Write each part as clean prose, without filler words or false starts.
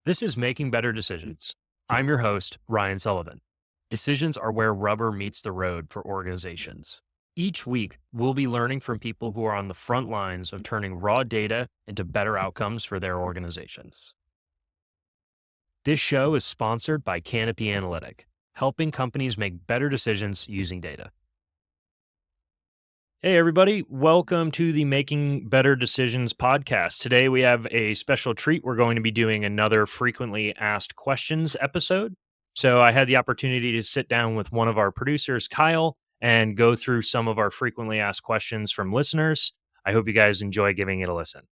This is Making Better Decisions. I'm your host, Ryan Sullivan. Decisions are where rubber meets the road for organizations. Each week, we'll be learning from people who are on the front lines of turning raw data into better outcomes for their organizations. This show is sponsored by Canopy Analytic, helping companies make better decisions using data. Hey, everybody. Welcome to the Making Better Decisions podcast. Today, we have a special treat. We're going to be doing another frequently asked questions episode. So, I had the opportunity to sit down with one of our producers, Kyle, and go through some of our frequently asked questions from listeners. I hope you guys enjoy giving it a listen.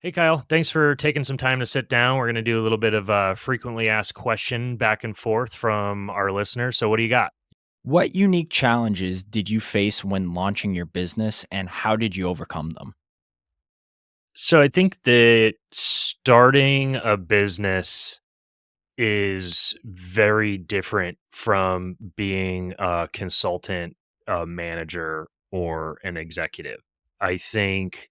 Hey, Kyle. Thanks for taking some time to sit down. We're going to do a little bit of a frequently asked question back and forth from our listeners. So, what do you got? What unique challenges did you face when launching your business, and how did you overcome them? So, I think that starting a business is very different from being a consultant, a manager, or an executive. I think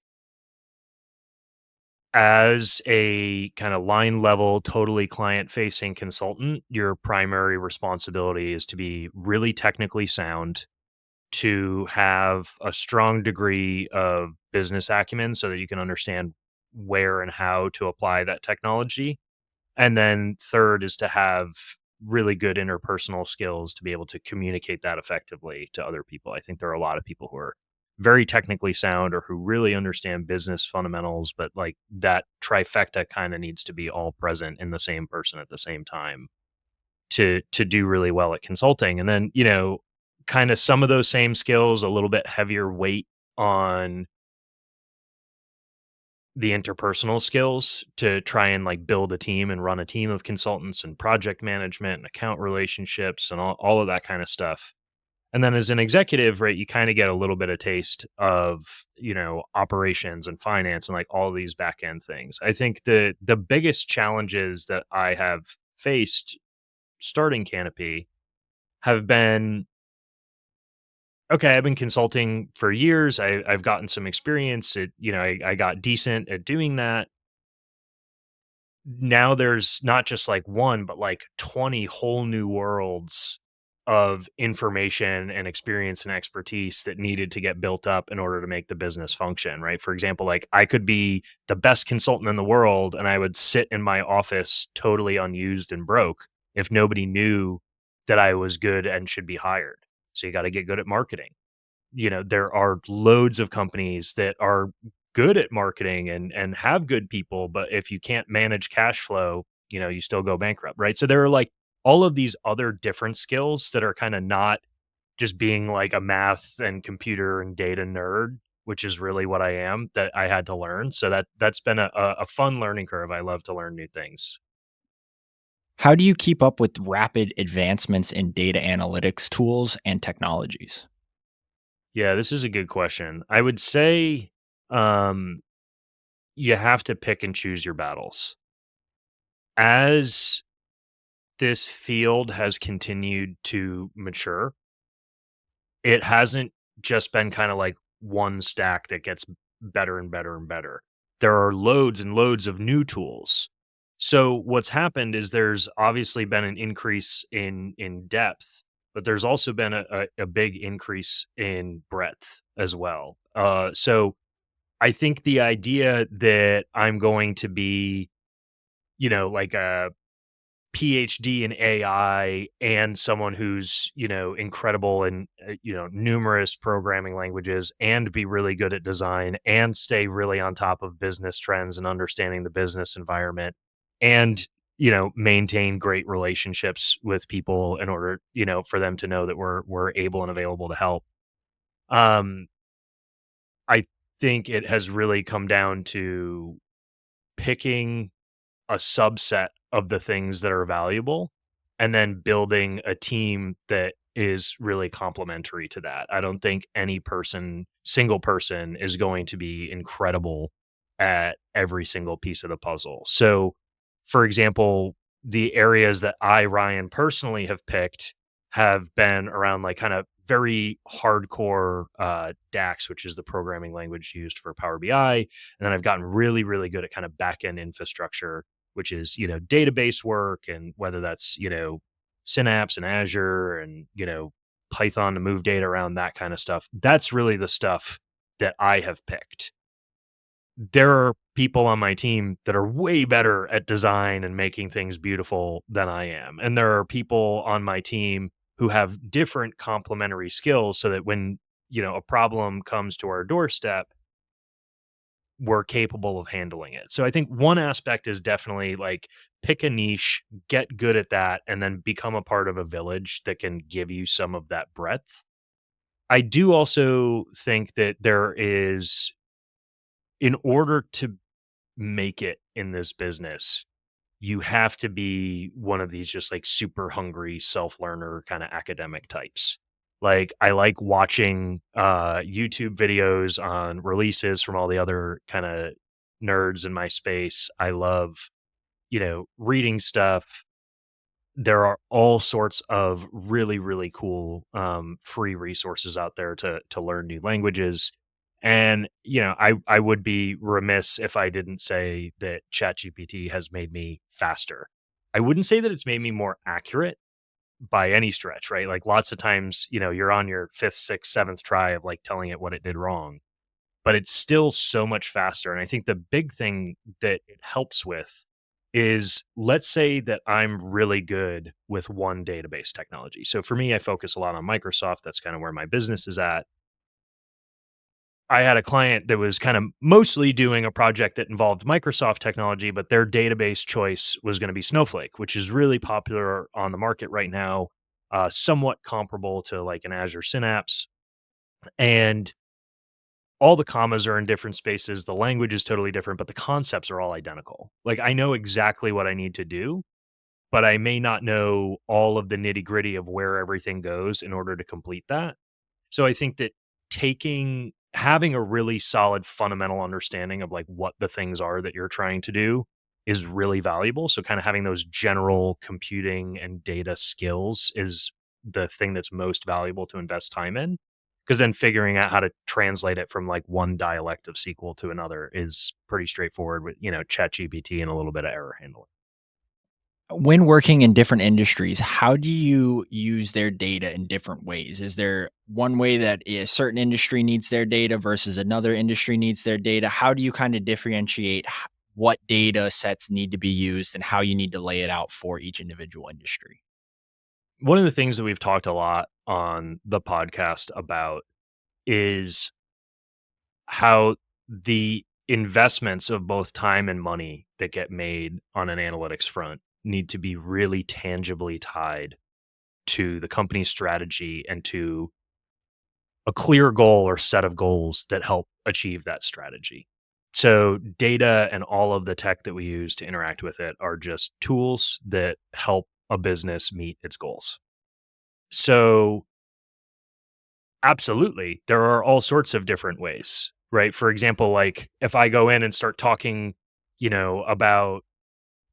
as a kind of line level, totally client facing consultant, your primary responsibility is to be really technically sound, to have a strong degree of business acumen so that you can understand where and how to apply that technology. And then third is to have really good interpersonal skills to be able to communicate that effectively to other people. I think there are a lot of people who are very technically sound or who really understand business fundamentals, but like that trifecta kind of needs to be all present in the same person at the same time to do really well at consulting. And then, kind of some of those same skills, a little bit heavier weight on the interpersonal skills to try and like build a team and run a team of consultants and project management and account relationships and all of that kind of stuff. And then as an executive, right, you kind of get a little bit of taste of, operations and finance and like all these back end things. I think the biggest challenges that I have faced starting Canopy have been okay, I've been consulting for years. I've gotten some experience. I got decent at doing that. Now there's not just like one, but like 20 whole new worlds of information and experience and expertise that needed to get built up in order to make the business function, right? For example, like I could be the best consultant in the world and I would sit in my office totally unused and broke if nobody knew that I was good and should be hired. So you got to get good at marketing. There are loads of companies that are good at marketing and have good people, but if you can't manage cash flow, you still go bankrupt, right? So there are like all of these other different skills that are kind of not just being like a math and computer and data nerd, which is really what I am, that I had to learn. So that's been a fun learning curve. I love to learn new things. How do you keep up with rapid advancements in data analytics tools and technologies? Yeah, this is a good question. I would say um you have to pick and choose your battles. As this field has continued to mature, it hasn't just been kind of like one stack that gets better and better and better. There are loads and loads of new tools. So what's happened is there's obviously been an increase in depth, but there's also been a big increase in breadth as well. So I think the idea that I'm going to be, like a PhD in AI and someone who's, incredible in, numerous programming languages and be really good at design and stay really on top of business trends and understanding the business environment and, maintain great relationships with people in order, for them to know that we're able and available to help. Um, I think it has really come down to picking a subset of the things that are valuable and then building a team that is really complementary to that. I don't think any single person is going to be incredible at every single piece of the puzzle. So, for example, the areas that Ryan, personally have picked have been around like kind of very hardcore DAX, which is the programming language used for Power BI. And then I've gotten really, really good at kind of back end infrastructure, which is, database work, and whether that's, Synapse and Azure and, Python to move data around, that kind of stuff. That's really the stuff that I have picked. There are people on my team that are way better at design and making things beautiful than I am. And there are people on my team who have different complementary skills so that when, a problem comes to our doorstep, we're capable of handling it. So I think one aspect is definitely like pick a niche, get good at that, and then become a part of a village that can give you some of that breadth. I do also think that there is, in order to make it in this business, you have to be one of these just like super hungry self-learner kind of academic types. Like I like watching YouTube videos on releases from all the other kind of nerds in my space. I love, reading stuff. There are all sorts of really, really cool free resources out there to learn new languages. And I would be remiss if I didn't say that ChatGPT has made me faster. I wouldn't say that it's made me more accurate by any stretch, right? Like lots of times, you're on your fifth, sixth, seventh try of like telling it what it did wrong, but it's still so much faster. And I think the big thing that it helps with is, let's say that I'm really good with one database technology. So for me, I focus a lot on Microsoft. That's kind of where my business is at. I had a client that was kind of mostly doing a project that involved Microsoft technology, but their database choice was going to be Snowflake, which is really popular on the market right now, somewhat comparable to like an Azure Synapse. And all the commas are in different spaces. The language is totally different, but the concepts are all identical. Like I know exactly what I need to do, but I may not know all of the nitty gritty of where everything goes in order to complete that. So I think that having a really solid fundamental understanding of like what the things are that you're trying to do is really valuable. So kind of having those general computing and data skills is the thing that's most valuable to invest time in. Because then figuring out how to translate it from like one dialect of SQL to another is pretty straightforward with, ChatGPT and a little bit of error handling. When working in different industries, how do you use their data in different ways? Is there one way that a certain industry needs their data versus another industry needs their data? How do you kind of differentiate what data sets need to be used and how you need to lay it out for each individual industry? One of the things that we've talked a lot on the podcast about is how the investments of both time and money that get made on an analytics front need to be really tangibly tied to the company's strategy and to a clear goal or set of goals that help achieve that strategy. So, data and all of the tech that we use to interact with it are just tools that help a business meet its goals. So, absolutely, there are all sorts of different ways, right? For example, like if I go in and start talking, about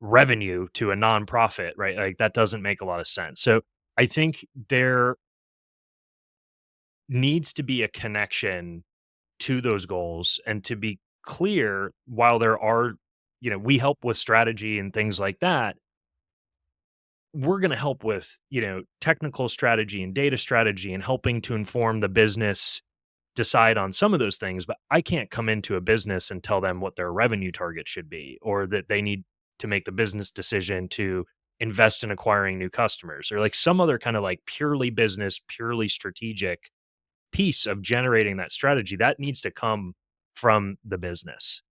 revenue to a nonprofit, right? Like that doesn't make a lot of sense. So I think there needs to be a connection to those goals, and to be clear, while there are, we help with strategy and things like that, we're going to help with, technical strategy and data strategy and helping to inform the business decide on some of those things, but I can't come into a business and tell them what their revenue target should be, or that they need to make the business decision to invest in acquiring new customers, or like some other kind of like purely business, purely strategic piece of generating that strategy that needs to come from the business.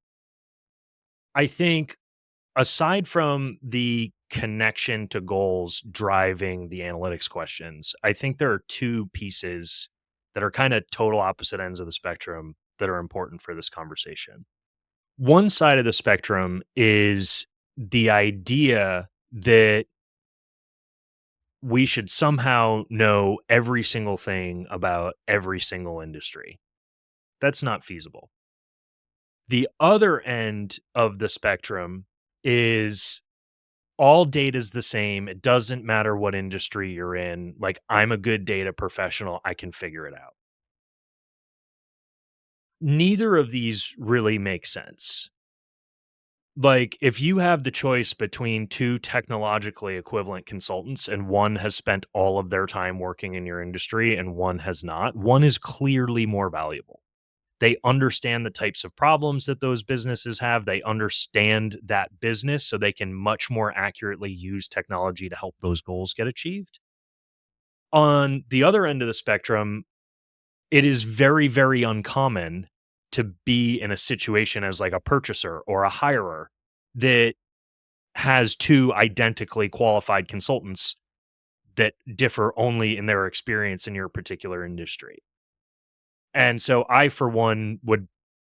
I think, aside from the connection to goals driving the analytics questions, I think there are two pieces that are kind of total opposite ends of the spectrum that are important for this conversation. One side of the spectrum is the idea that we should somehow know every single thing about every single industry. That's not feasible. The other end of the spectrum is All data is the same. It doesn't matter what industry you're in. Like, I'm a good data professional. I can figure it out. Neither of these really make sense. Like, if you have the choice between two technologically equivalent consultants and one has spent all of their time working in your industry and one has not, one is clearly more valuable. They understand the types of problems that those businesses have. They understand that business so they can much more accurately use technology to help those goals get achieved. On the other end of the spectrum, it is very, very uncommon to be in a situation as like a purchaser or a hirer that has two identically qualified consultants that differ only in their experience in your particular industry. And so I, for one, would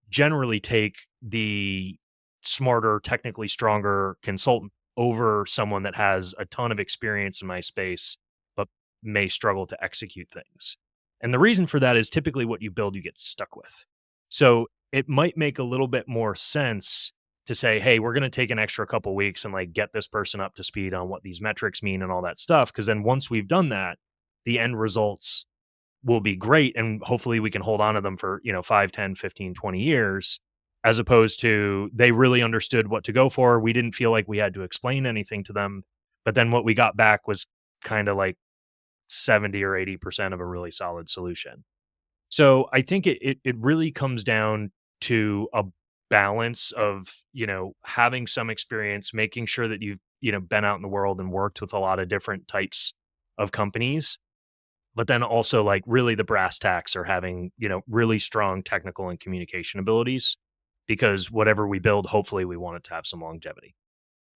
generally take the smarter, technically stronger consultant over someone that has a ton of experience in my space, but may struggle to execute things. And the reason for that is typically what you build, you get stuck with. So it might make a little bit more sense to say, hey, we're going to take an extra couple weeks and like get this person up to speed on what these metrics mean and all that stuff. Cause then once we've done that, the end results will be great and hopefully we can hold on to them for 5, 10, 15, 20 years, as opposed to they really understood what to go for. We didn't feel like we had to explain anything to them, but then what we got back was kind of like 70 or 80% of a really solid solution. So I think it really comes down to a balance of having some experience, making sure that you've been out in the world and worked with a lot of different types of companies, but then also like really the brass tacks are having, really strong technical and communication abilities, because whatever we build, hopefully we want it to have some longevity.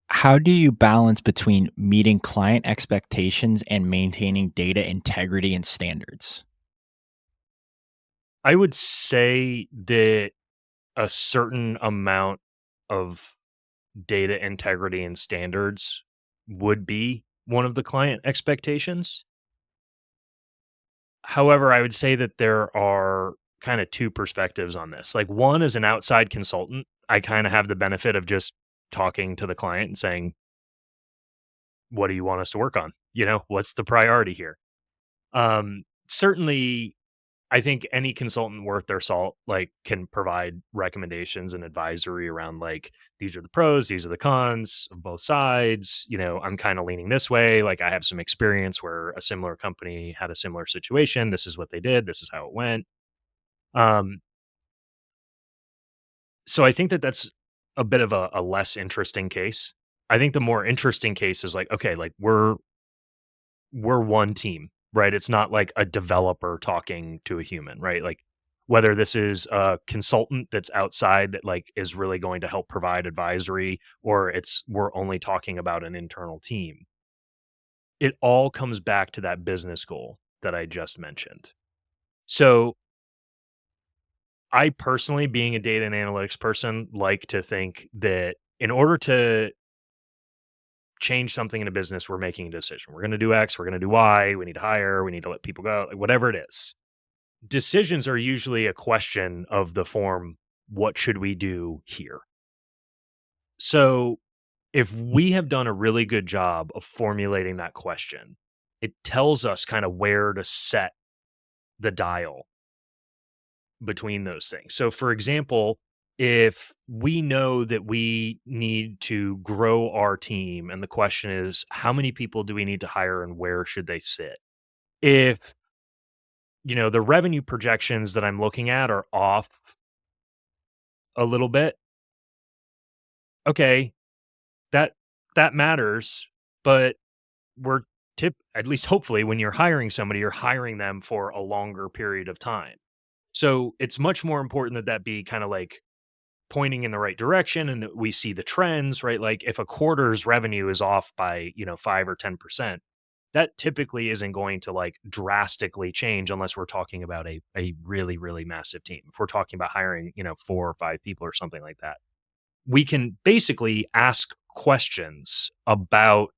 How do you balance between meeting client expectations and maintaining data integrity and standards? I would say that a certain amount of data integrity and standards would be one of the client expectations. However, I would say that there are kind of two perspectives on this. Like, one, as an outside consultant, I kind of have the benefit of just talking to the client and saying, what do you want us to work on? What's the priority here? Certainly, I think any consultant worth their salt like can provide recommendations and advisory around like, these are the pros, these are the cons of both sides. I'm kind of leaning this way. Like, I have some experience where a similar company had a similar situation. This is what they did. This is how it went. Um, so I think that that's a bit of a less interesting case. I think the more interesting case is like, okay, like we're one team, right? It's not like a developer talking to a human, right? Like, whether this is a consultant that's outside that like is really going to help provide advisory, or it's we're only talking about an internal team. It all comes back to that business goal that I just mentioned. So I personally, being a data and analytics person, like to think that in order to change something in a business, we're making a decision. We're going to do X, we're going to do Y, we need to hire, we need to let people go, like whatever it is. Decisions are usually a question of the form, what should we do here? So if we have done a really good job of formulating that question, it tells us kind of where to set the dial between those things. So, for example, if we know that we need to grow our team, and the question is, how many people do we need to hire and where should they sit? If, the revenue projections that I'm looking at are off a little bit, okay, that that matters, but we're at least hopefully when you're hiring somebody, you're hiring them for a longer period of time. So, it's much more important that that be kind of like pointing in the right direction and that we see the trends, right? Like, if a quarter's revenue is off by, 5 or 10%, that typically isn't going to like drastically change unless we're talking about a really, really massive team. If we're talking about hiring, 4 or 5 people or something like that, we can basically ask questions about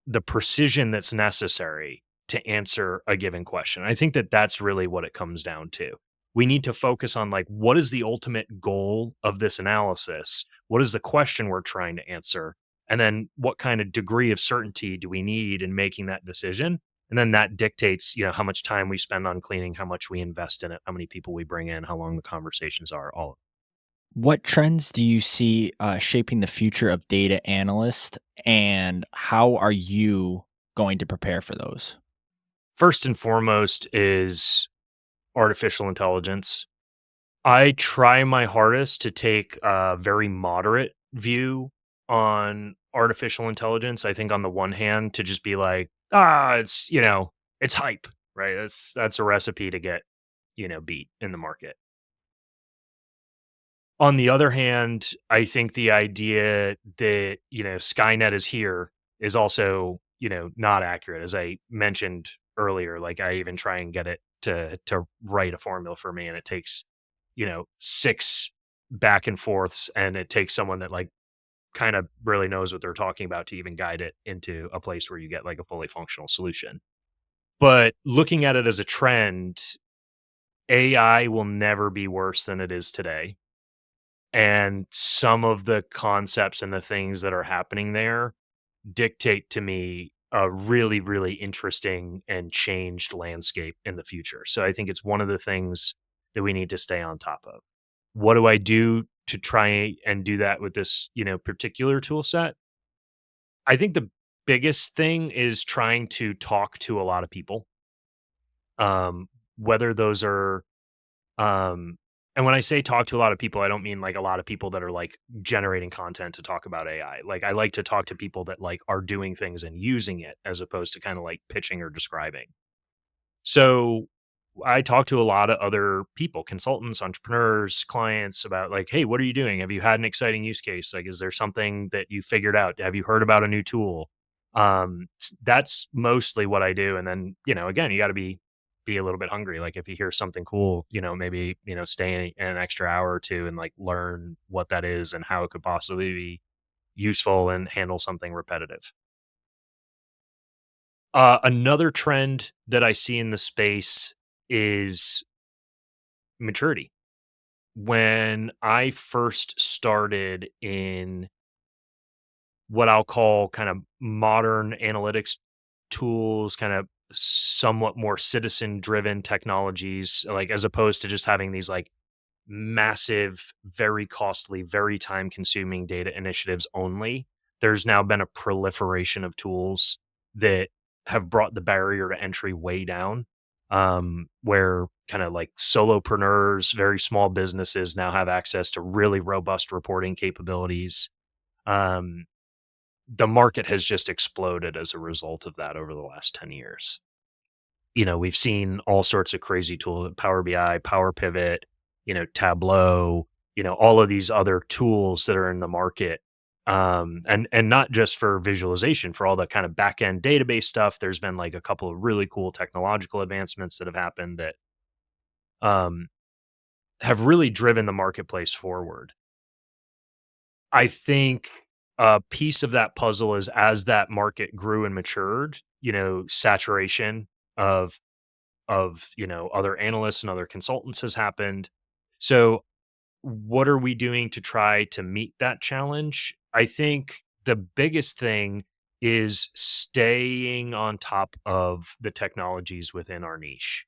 the precision that's necessary to answer a given question. I think that that's really what it comes down to. We need to focus on like, what is the ultimate goal of this analysis? What is the question we're trying to answer? And then what kind of degree of certainty do we need in making that decision? And then that dictates, how much time we spend on cleaning, how much we invest in it, how many people we bring in, how long the conversations are, all of it. What trends do you see shaping the future of data analyst, and how are you going to prepare for those? First and foremost is artificial intelligence. I try my hardest to take a very moderate view on artificial intelligence. I think on the one hand to just be like, it's hype, right? That's a recipe to get, beat in the market. On the other hand, I think the idea that, Skynet is here is also, not accurate. As I mentioned earlier, like I even try and get it to write a formula for me and it takes, 6 back and forths and it takes someone that like kind of really knows what they're talking about to even guide it into a place where you get like a fully functional solution. But looking at it as a trend, AI will never be worse than it is today. And some of the concepts and the things that are happening there dictate to me a really, really interesting and changed landscape in the future. So I think it's one of the things that we need to stay on top of. What do I do to try and do that with this, particular tool set? I think the biggest thing is trying to talk to a lot of people. Whether those are um, and when I say talk to a lot of people, I don't mean like a lot of people that are like generating content to talk about AI. Like I like to talk to people that like are doing things and using it as opposed to kind of like pitching or describing. So I talk to a lot of other people, consultants, entrepreneurs, clients about like, hey, what are you doing? Have you had an exciting use case? Like, is there something that you figured out? Have you heard about a new tool? That's mostly what I do. And then, again, you got to be a little bit hungry. Like if you hear something cool, maybe, stay an extra hour or two and like learn what that is and how it could possibly be useful and handle something repetitive. Another trend that I see in the space is maturity. When I first started in what I'll call kind of modern analytics tools, kind of somewhat more citizen driven technologies, like as opposed to just having these like massive, very costly, very time consuming data initiatives only, there's now been a proliferation of tools that have brought the barrier to entry way down. Where kind of like solopreneurs, very small businesses now have access to really robust reporting capabilities. Um, the market has just exploded as a result of that over the last 10 years. We've seen all sorts of crazy tools, Power BI, Power Pivot, Tableau, all of these other tools that are in the market. And not just for visualization, for all the kind of back end database stuff. There's been like a couple of really cool technological advancements that have happened that um, have really driven the marketplace forward. I think a piece of that puzzle is as that market grew and matured, saturation of other analysts and other consultants has happened. So what are we doing to try to meet that challenge? I think the biggest thing is staying on top of the technologies within our niche.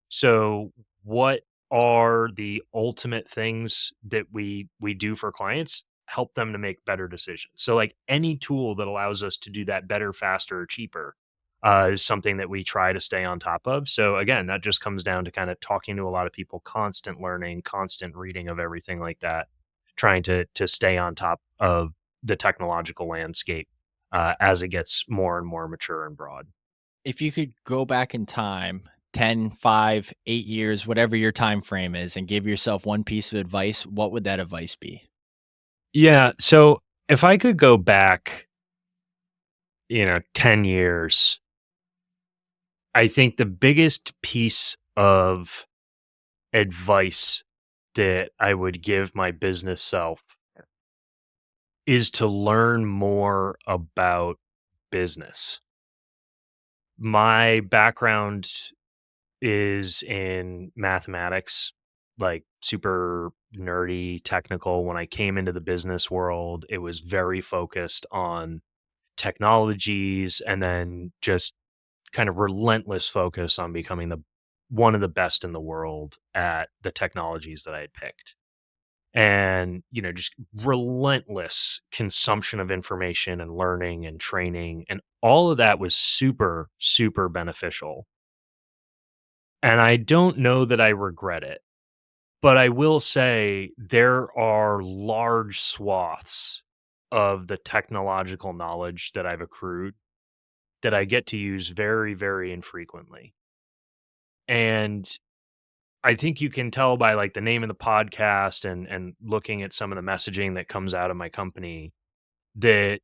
So what are the ultimate things that we do for clients? Help them to make better decisions. So like any tool that allows us to do that better, faster, or cheaper is something that we try to stay on top of. So again, that just comes down to kind of talking to a lot of people, constant learning, constant reading of everything like that, trying to stay on top of the technological landscape as it gets more and more mature and broad. If you could go back in time 10, 5, 8 years, whatever your time frame is, and give yourself one piece of advice, what would that advice be? Yeah. So if I could go back, 10 years, I think the biggest piece of advice that I would give my business self is to learn more about business. My background is in mathematics. like super nerdy, technical. When I came into the business world, it was very focused on technologies and then just kind of relentless focus on becoming the one of the best in the world at the technologies that I had picked. And, just relentless consumption of information and learning and training. And all of that was super, super beneficial. And I don't know that I regret it, but I will say there are large swaths of the technological knowledge that I've accrued that I get to use very, very infrequently. And I think you can tell by like the name of the podcast and looking at some of the messaging that comes out of my company that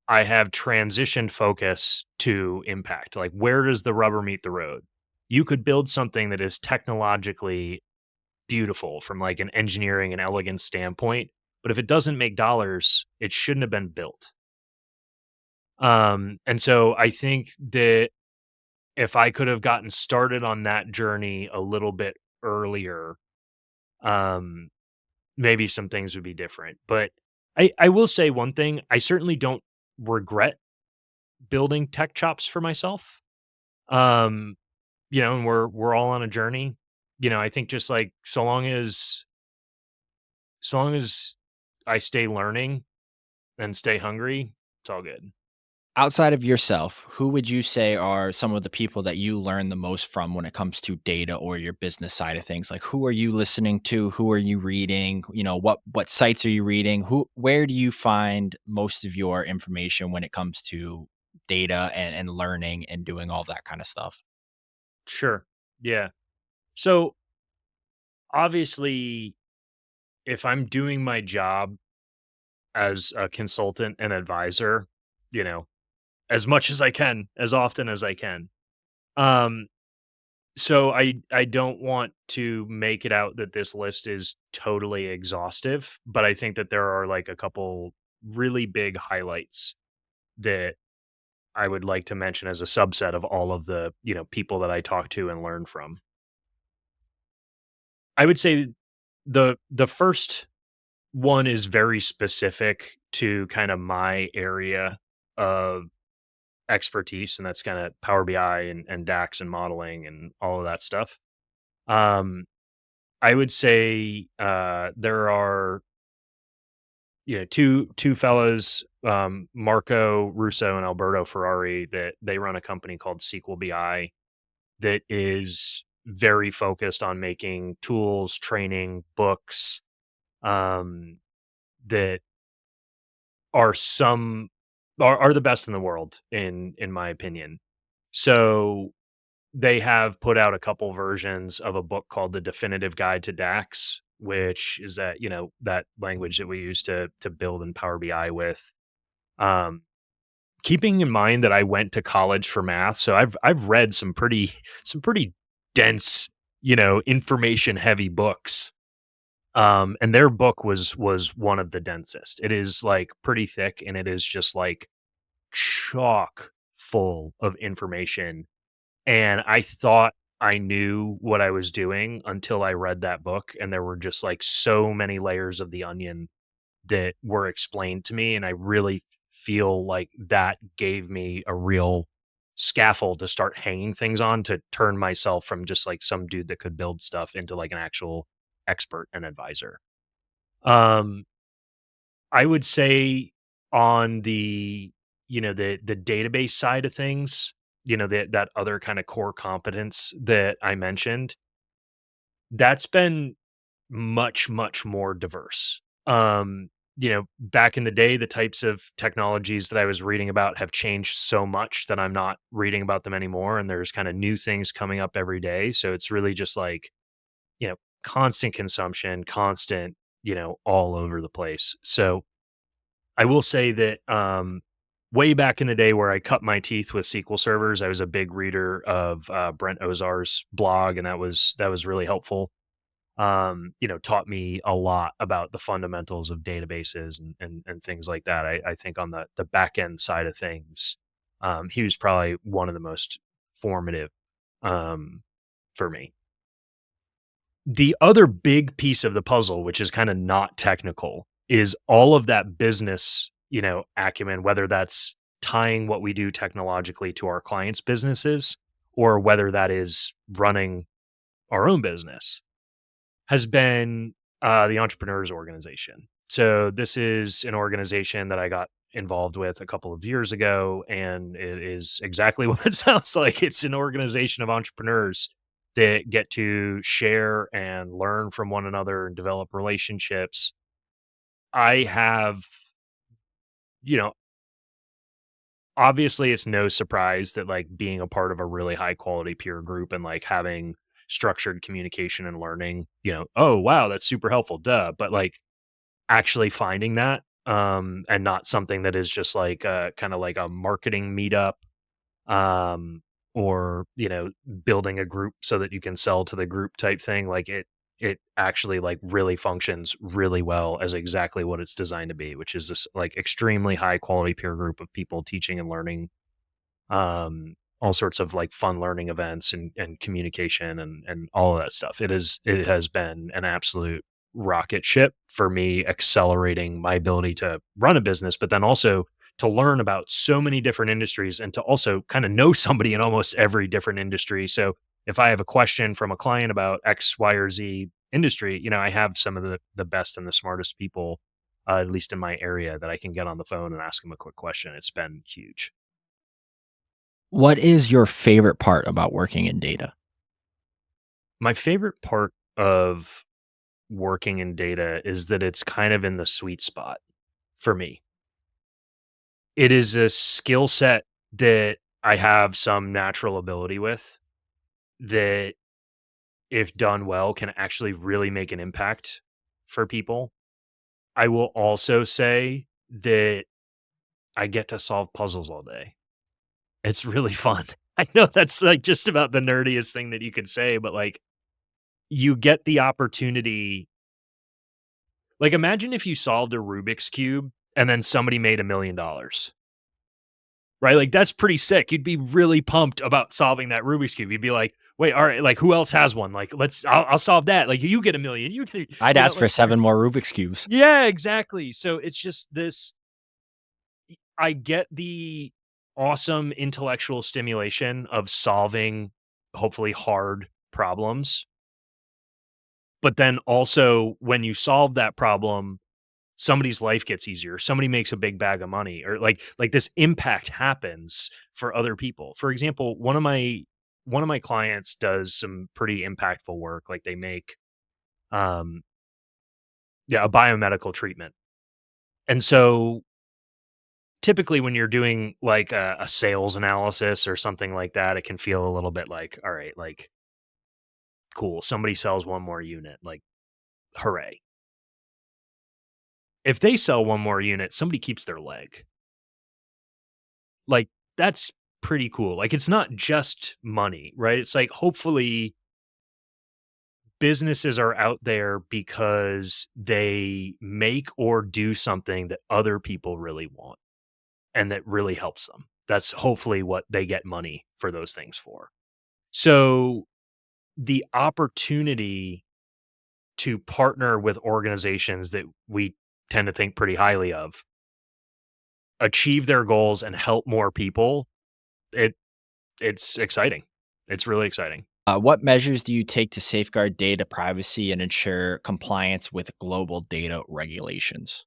I have transitioned focus to impact. Like, where does the rubber meet the road? You could build something that is technologically beautiful from like an engineering and elegance standpoint, but if it doesn't make dollars, it shouldn't have been built. And so I think that if I could have gotten started on that journey a little bit earlier, um, maybe some things would be different. But I will say one thing, I certainly don't regret building tech chops for myself. Um, and we're all on a journey. I think just like so long as I stay learning and stay hungry, it's all good. Outside of yourself, who would you say are some of the people that you learn the most from when it comes to data or your business side of things? Like, who are you listening to? Who are you reading? What sites are you reading? Where do you find most of your information when it comes to data and learning and doing all that kind of stuff? Sure. Yeah. So obviously, if I'm doing my job as a consultant and advisor, you know, as much as I can, as often as I can. Um, so I don't want to make it out that this list is totally exhaustive, but I think that there are like a couple really big highlights that I would like to mention as a subset of all of the, people that I talk to and learn from. I would say the first one is very specific to kind of my area of expertise, and that's kinda Power BI and DAX and modeling and all of that stuff. Um, I would say, there are, 2 fellows, Marco Russo and Alberto Ferrari, that they run a company called SQL BI that is very focused on making tools, training, books, um, that are some are the best in the world in my opinion. So they have put out a couple versions of a book called The Definitive Guide to DAX, which is that language that we use to build in Power BI with. Um, Keeping in mind that I went to college for math, so I've read some pretty dense, information heavy books. And their book was one of the densest. It is like pretty thick and it is just like chock full of information, and I thought I knew what I was doing until I read that book, and there were just, like, so many layers of the onion that were explained to me, and I really feel like that gave me a real scaffold to start hanging things on to turn myself from just, like, some dude that could build stuff into, like, an actual expert and advisor. Um, I would say on the database side of things, that other kind of core competence that I mentioned, that's been much, much more diverse. Back in the day, the types of technologies that I was reading about have changed so much that I'm not reading about them anymore. And there's kind of new things coming up every day. So it's really just like, constant consumption, constant, all over the place. So I will say that, way back in the day where I cut my teeth with SQL servers, I was a big reader of, Brent Ozar's blog, and that was really helpful. Taught me a lot about the fundamentals of databases and things like that. I think on the back end side of things, he was probably one of the most formative, um, for me. The other big piece of the puzzle, which is kinda not technical, is all of that business, acumen, whether that's tying what we do technologically to our clients' businesses or whether that is running our own business, has been, the Entrepreneurs Organization. So this is an organization that I got involved with a couple of years ago, and it is exactly what it sounds like. It's an organization of entrepreneurs that get to share and learn from one another and develop relationships. I have, you know, obviously it's no surprise that like being a part of a really high quality peer group and like having structured communication and learning, oh wow, that's super helpful, duh. But like actually finding that, and not something that is just like kind of like a marketing meetup, um, or building a group so that you can sell to the group type thing. Like it actually like really functions really well as exactly what it's designed to be, which is this like extremely high quality peer group of people teaching and learning, all sorts of like fun learning events and communication and all of that stuff. It has been an absolute rocket ship for me, accelerating my ability to run a business, but then also to learn about so many different industries and to also kind of know somebody in almost every different industry. So if I have a question from a client about X, Y, or Z industry, I have some of the best and the smartest people, at least in my area, that I can get on the phone and ask them a quick question. It's been huge. What is your favorite part about working in data? My favorite part of working in data is that it's kind of in the sweet spot for me. It is a skill set that I have some natural ability with that, if done well, can actually really make an impact for people. I will also say that I get to solve puzzles all day. It's really fun. I know that's like just about the nerdiest thing that you could say, but like you get the opportunity. Like, imagine if you solved a Rubik's Cube and then somebody made $1,000,000, right? Like, that's pretty sick. You'd be really pumped about solving that Rubik's Cube. You'd be like, "Wait, all right, like, who else has one? Like, I'll solve that. Like, you get 1,000,000. You can," I'd ask for like 7 more Rubik's cubes. yeah, exactly. So it's just this. I get the awesome intellectual stimulation of solving hopefully hard problems, but then also when you solve that problem, somebody's life gets easier. Somebody makes a big bag of money, or like this impact happens for other people. For example, one of my clients does some pretty impactful work. Like they make, um yeah, a biomedical treatment. And so typically when you're doing like a sales analysis or something like that, it can feel a little bit like, all right, like cool, somebody sells one more unit, like hooray. If they sell one more unit, somebody keeps their leg. Like, that's pretty cool. Like, it's not just money, right? It's like, hopefully, businesses are out there because they make or do something that other people really want and that really helps them. That's hopefully what they get money for those things for. So, the opportunity to partner with organizations that we tend to think pretty highly of, achieve their goals and help more people, it it's exciting. It's really exciting. What measures do you take to safeguard data privacy and ensure compliance with global data regulations?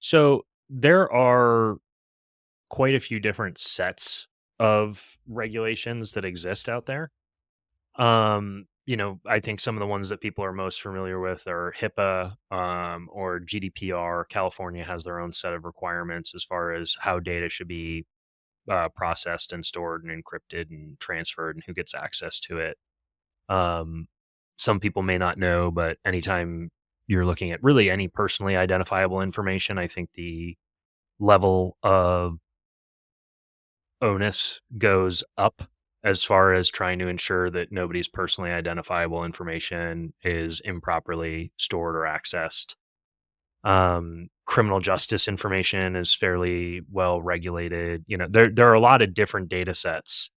So there are quite a few different sets of regulations that exist out there. I think some of the ones that people are most familiar with are HIPAA, or GDPR. California has their own set of requirements as far as how data should be processed and stored and encrypted and transferred and who gets access to it. Um, some people may not know, but anytime you're looking at really any personally identifiable information, I think the level of onus goes up as far as trying to ensure that nobody's personally identifiable information is improperly stored or accessed. Criminal justice information is fairly well regulated. There are a lot of different data sets,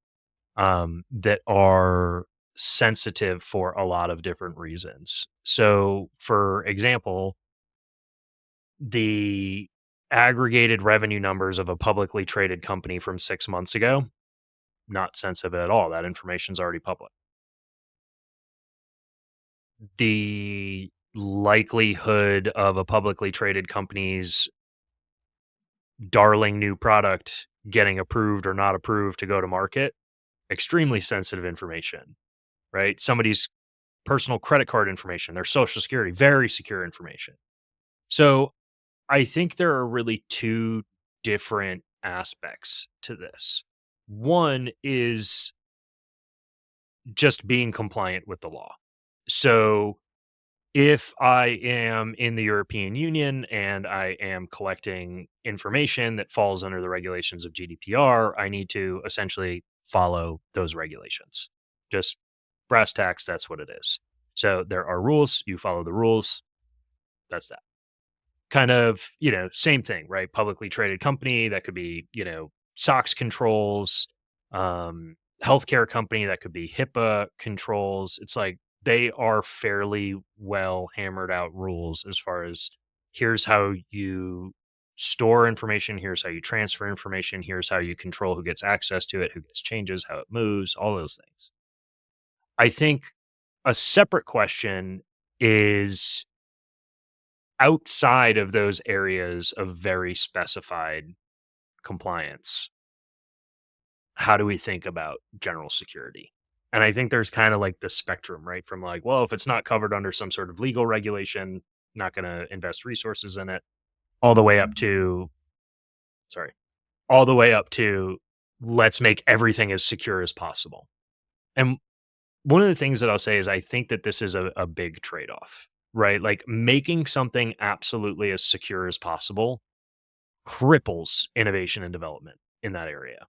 that are sensitive for a lot of different reasons. So, for example, the aggregated revenue numbers of a publicly traded company from 6 months ago, not sensitive at all. That information's already public. The likelihood of a publicly traded company's darling new product getting approved or not approved to go to market, extremely sensitive information, right? Somebody's personal credit card information, their social security, very secure information. So I think there are really two different aspects to this. One is just being compliant with the law. So if I am in the European Union and I am collecting information that falls under the regulations of GDPR, I need to essentially follow those regulations. Just brass tacks, that's what it is. So there are rules, you follow the rules, that's that. Kind of, same thing, right? Publicly traded company that could be, SOX controls, healthcare company that could be HIPAA controls. It's like they are fairly well hammered out rules as far as here's how you store information, here's how you transfer information, here's how you control who gets access to it, who gets changes, how it moves, all those things. I think a separate question is outside of those areas of very specified compliance, how do we think about general security? And I think there's kind of like the spectrum, right? From like, well, if it's not covered under some sort of legal regulation, not going to invest resources in it, all the way up to, sorry, all the way up to let's make everything as secure as possible. And one of the things that I'll say is I think that this is a big trade off, right? Like making something absolutely as secure as possible cripples innovation and development in that area.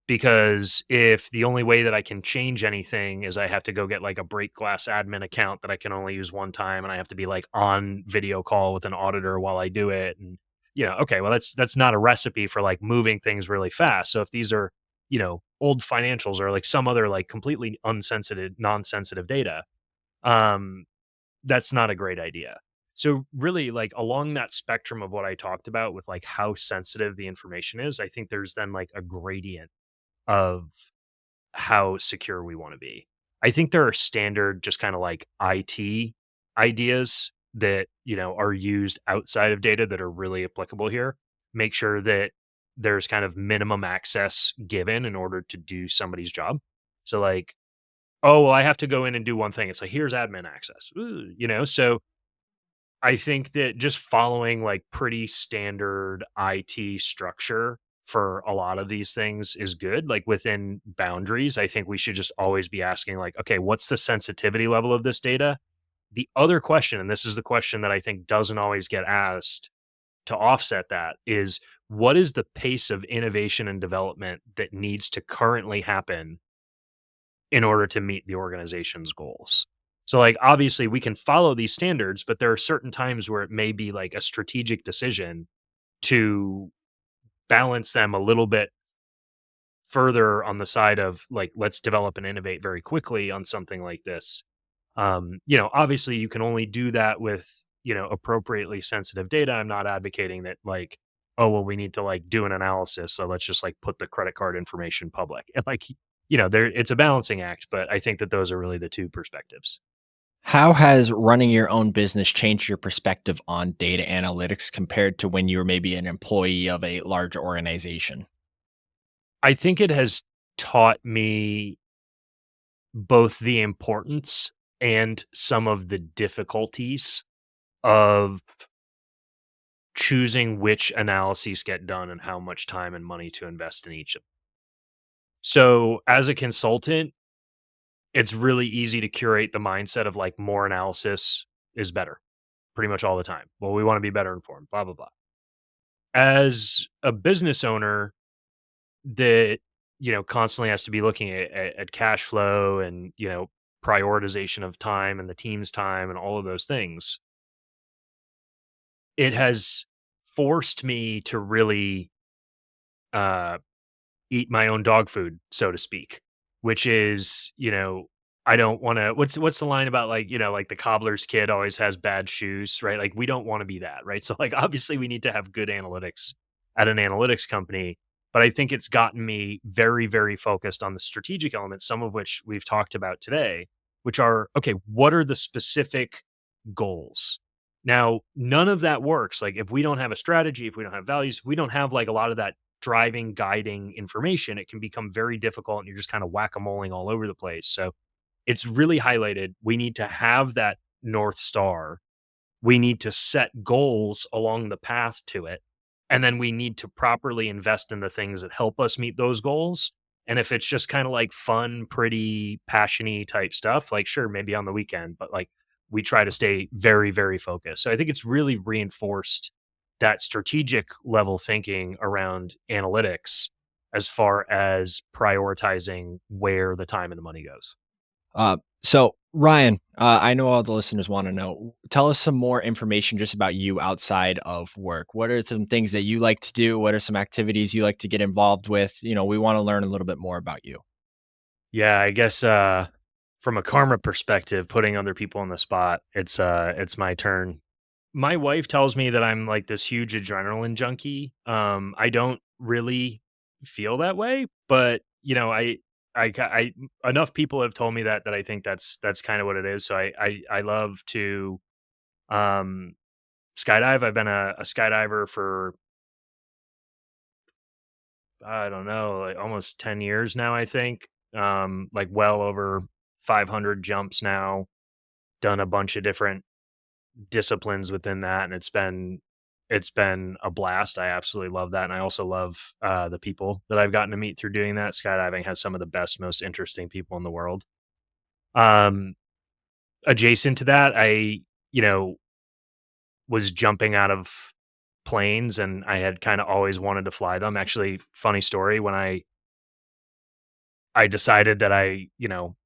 Because if the only way that I can change anything is I have to go get like a break glass admin account that I can only use one time and I have to be like on video call with an auditor while I do it. And, okay, well, that's not a recipe for like moving things really fast. So if these are, old financials or like some other like completely unsensitive, non-sensitive data, um, that's not a great idea. So really like along that spectrum of what I talked about with like how sensitive the information is, I think there's then like a gradient of how secure we want to be. I think there are standard just kind of like IT ideas that, are used outside of data that are really applicable here. Make sure that there's kind of minimum access given in order to do somebody's job. So like, oh, well, I have to go in and do one thing. It's like, here's admin access. Ooh, so I think that just following like pretty standard IT structure for a lot of these things is good. Like within boundaries, I think we should just always be asking, like, okay, what's the sensitivity level of this data? The other question, and this is the question that I think doesn't always get asked to offset that, is what is the pace of innovation and development that needs to currently happen in order to meet the organization's goals. So, like, obviously, we can follow these standards, but there are certain times where it may be like a strategic decision to balance them a little bit further on the side of like, let's develop and innovate very quickly on something like this. Obviously, you can only do that with, appropriately sensitive data. I'm not advocating that, like, oh, well, we need to like do an analysis. So let's just like put the credit card information public. And like, there it's a balancing act, but I think that those are really the two perspectives. How has running your own business changed your perspective on data analytics compared to when you were maybe an employee of a large organization? I think it has taught me both the importance and some of the difficulties of choosing which analyses get done and how much time and money to invest in each of them. So, as a consultant, it's really easy to curate the mindset of like more analysis is better pretty much all the time. Well, we want to be better informed, blah, blah, blah. As a business owner that, constantly has to be looking at cash flow and, prioritization of time and the team's time and all of those things, it has forced me to really uh, eat my own dog food, so to speak, which is, I don't wanna what's the line about, like, like, the cobbler's kid always has bad shoes, right? Like, we don't wanna be that, right? So, like, obviously, we need to have good analytics at an analytics company, but I think it's gotten me very, very focused on the strategic elements, some of which we've talked about today, which are, okay, what are the specific goals? Now, none of that works, like, if we don't have a strategy, if we don't have values, if we don't have, like, a lot of that driving, guiding information, it can become very difficult, and you're just kinda whack-a-moling all over the place. So it's really highlighted. We need to have that North Star. We need to set goals along the path to it. And then we need to properly invest in the things that help us meet those goals. And if it's just kind of like fun, pretty, passiony type stuff, like sure, maybe on the weekend, but like we try to stay very, very focused. So I think it's really reinforced that strategic level thinking around analytics as far as prioritizing where the time and the money goes. So Ryan, I know all the listeners want to know. Tell us some more information just about you outside of work. What are some things that you like to do? What are some activities you like to get involved with? We want to learn a little bit more about you. Yeah, I guess from a karma perspective, putting other people on the spot, it's my turn. My wife tells me that I'm like this huge adrenaline junkie. I don't really feel that way, but I enough people have told me that I think that's kind of what it is. So I love to um skydive. I've been a skydiver for I don't know, like almost 10 years now, I think. Like well over 500 jumps now, done a bunch of different disciplines within that, and it's been a blast. I absolutely love that. And I also love the people that I've gotten to meet through doing that. Skydiving has some of the best, most interesting people in the world. Um, Adjacent to that, you know, was jumping out of planes and I had kind of always wanted to fly them. Actually, funny story, when I decided that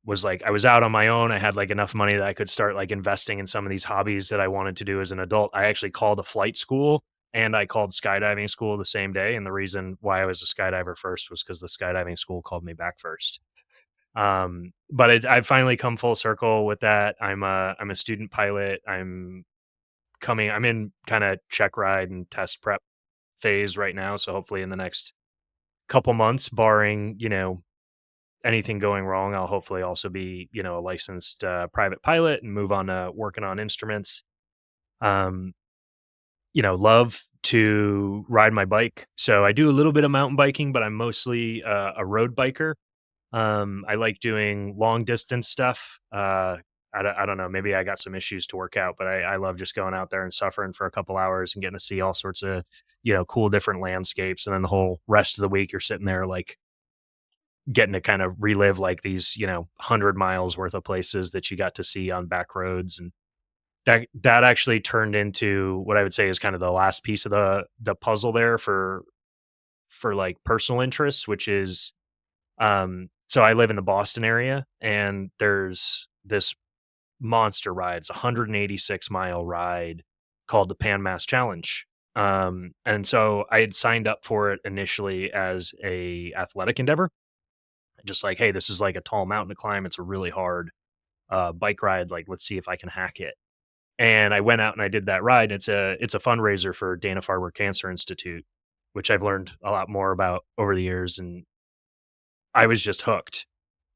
was like I was out on my own. I had like enough money that I could start like investing in some of these hobbies that I wanted to do as an adult. I actually called a flight school and I called skydiving school the same day. And the reason why I was a skydiver first was because the skydiving school called me back first. I've finally come full circle with that. I'm a student pilot. I'm in kind of check ride and test prep phase right now. So hopefully in the next couple months, barring, anything going wrong, I'll hopefully also be, a licensed private pilot and move on to working on instruments. Um, love to ride my bike. So I do a little bit of mountain biking, but I'm mostly a road biker. I like doing long distance stuff. I don't know. Maybe I got some issues to work out, but I love just going out there and suffering for a couple hours and getting to see all sorts of, cool different landscapes. And then the whole rest of the week, you're sitting there like getting to kind of relive like these, 100 miles worth of places that you got to see on back roads. And that actually turned into what I would say is kind of the last piece of the puzzle there for like personal interests, which is so I live in the Boston area and there's this monster ride. It's a 186-mile ride called the Pan Mass Challenge. And so I had signed up for it initially as a athletic endeavor, just like, hey, this is like a tall mountain to climb. It's a really hard bike ride. Like, let's see if I can hack it. And I went out and I did that ride. It's a fundraiser for Dana Farber Cancer Institute, which I've learned a lot more about over the years. And I was just hooked.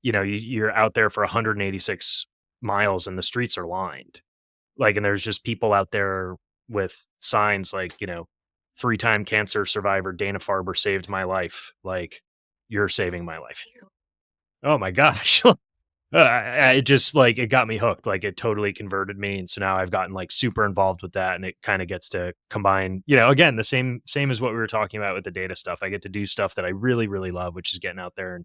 You're out there for 186 miles and the streets are lined. Like, and there's just people out there with signs like, three-time cancer survivor Dana Farber saved my life. Like, you're saving my life. Oh my gosh. It just like it got me hooked. Like it totally converted me, and so now I've gotten like super involved with that, and it kind of gets to combine. Again, the same as what we were talking about with the data stuff. I get to do stuff that I really really love, which is getting out there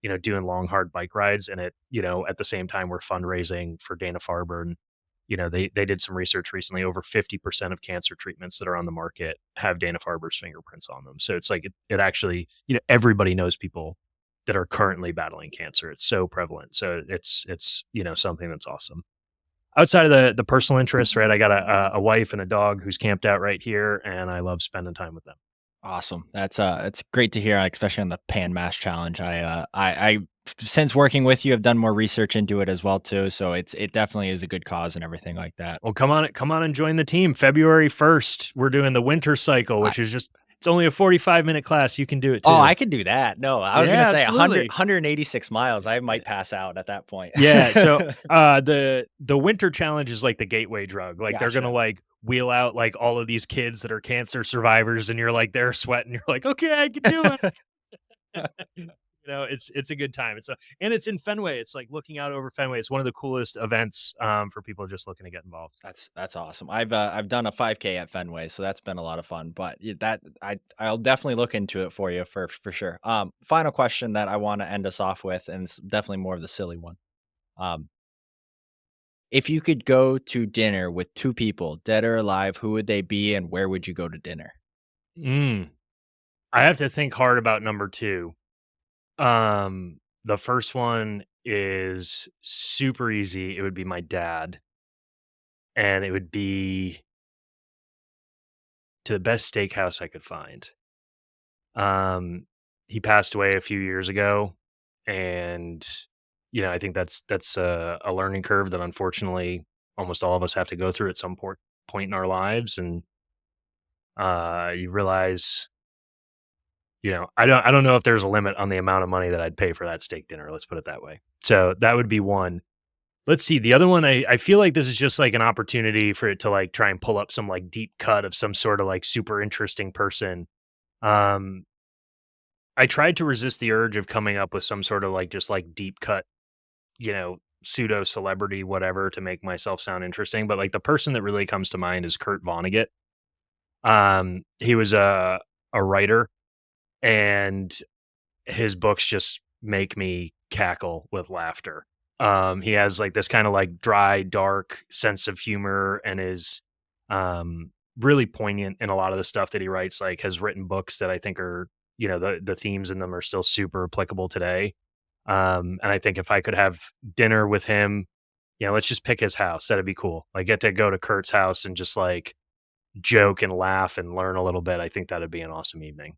and doing long hard bike rides, and at the same time we're fundraising for Dana Farber, and they did some research recently. Over 50% of cancer treatments that are on the market have Dana Farber's fingerprints on them. So it's like it actually everybody knows people that are currently battling cancer. It's so prevalent. So it's something that's awesome. Outside of the personal interests, right? I got a wife and a dog who's camped out right here, and I love spending time with them. Awesome. That's great to hear, especially on the Pan Mass Challenge. I since working with you, I've done more research into it as well too. So it definitely is a good cause and everything like that. Well, come on and join the team. February 1st, we're doing the winter cycle, I, which is just it's only a 45-minute class. You can do it oh, too. I could do that. No, I was gonna Yeah, say 100, absolutely. 186 miles. I might pass out at that point. Yeah, so, the winter challenge is like the gateway drug, like, they're gonna, Gotcha. like, wheel out, like, all of these kids that are cancer survivors, and you're, like, there sweating, you're like, "Okay, I can do it." You know, it's a good time, and it's in Fenway, it's, like, looking out over Fenway, it's one of the coolest events, for people just looking to get involved. That's awesome. I've done a 5K at Fenway, so that's been a lot of fun. But that I'll definitely look into it for you for sure. Final question that I want to end us off with, and it's definitely more of the silly one. Um, if you could go to dinner with two people, dead or alive, who would they be, and where would you go to dinner? Mm, I have to think hard about number 2. The first one is super easy, it would be my dad, and it would be to the best steakhouse I could find. Um, he passed away a few years ago, and, I think that's a learning curve that unfortunately almost all of us have to go through at some point in our lives, and, you realize, I don't know if there's a limit on the amount of money that I'd pay for that steak dinner, let's put it that way. So, that would be one. Let's see, the other one, I feel like this is just, like, an opportunity for it to, like, try and pull up some, like, deep cut of some sorta, like, super interesting person. Um, I tried to resist the urge of coming up with some sort of, like, just, like, deep cut, pseudo celebrity, whatever, to make myself sound interesting, but, like, the person that really comes to mind is Kurt Vonnegut. He was a writer, and his books just make me cackle with laughter. He has like this kind of like dry, dark sense of humor and is really poignant in a lot of the stuff that he writes, like has written books that I think are, the themes in them are still super applicable today. And I think if I could have dinner with him, let's just pick his house. That'd be cool. Like get to go to Kurt's house and just like joke and laugh and learn a little bit. I think that'd be an awesome evening.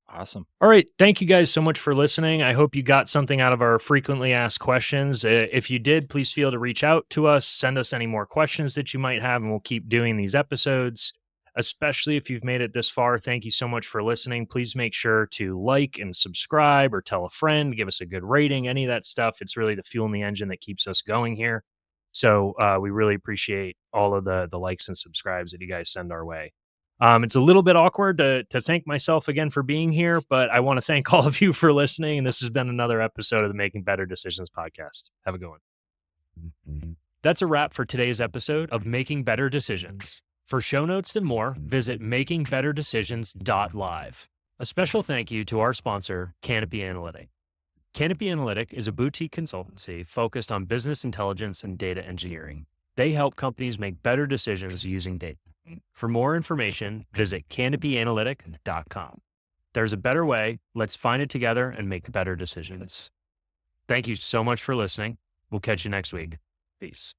Awesome. All right. Thank you guys so much for listening. I hope you got something out of our frequently asked questions. If you did, please feel to reach out to us, send us any more questions that you might have, and we'll keep doing these episodes. Especially if you've made it this far, thank you so much for listening. Please make sure to like and subscribe or tell a friend, give us a good rating, any of that stuff. It's really the fuel in the engine that keeps us going here. So we really appreciate all of the likes and subscribes that you guys send our way. It's a little bit awkward to thank myself again for being here, but I want to thank all of you for listening. And this has been another episode of the Making Better Decisions podcast. Have a good one. That's a wrap for today's episode of Making Better Decisions. For show notes and more, visit makingbetterdecisions.live. A special thank you to our sponsor, Canopy Analytic. Canopy Analytic is a boutique consultancy focused on business intelligence and data engineering. They help companies make better decisions using data. For more information, visit canopyanalytic.com. There's a better way. Let's find it together and make better decisions. Thank you so much for listening. We'll catch you next week. Peace.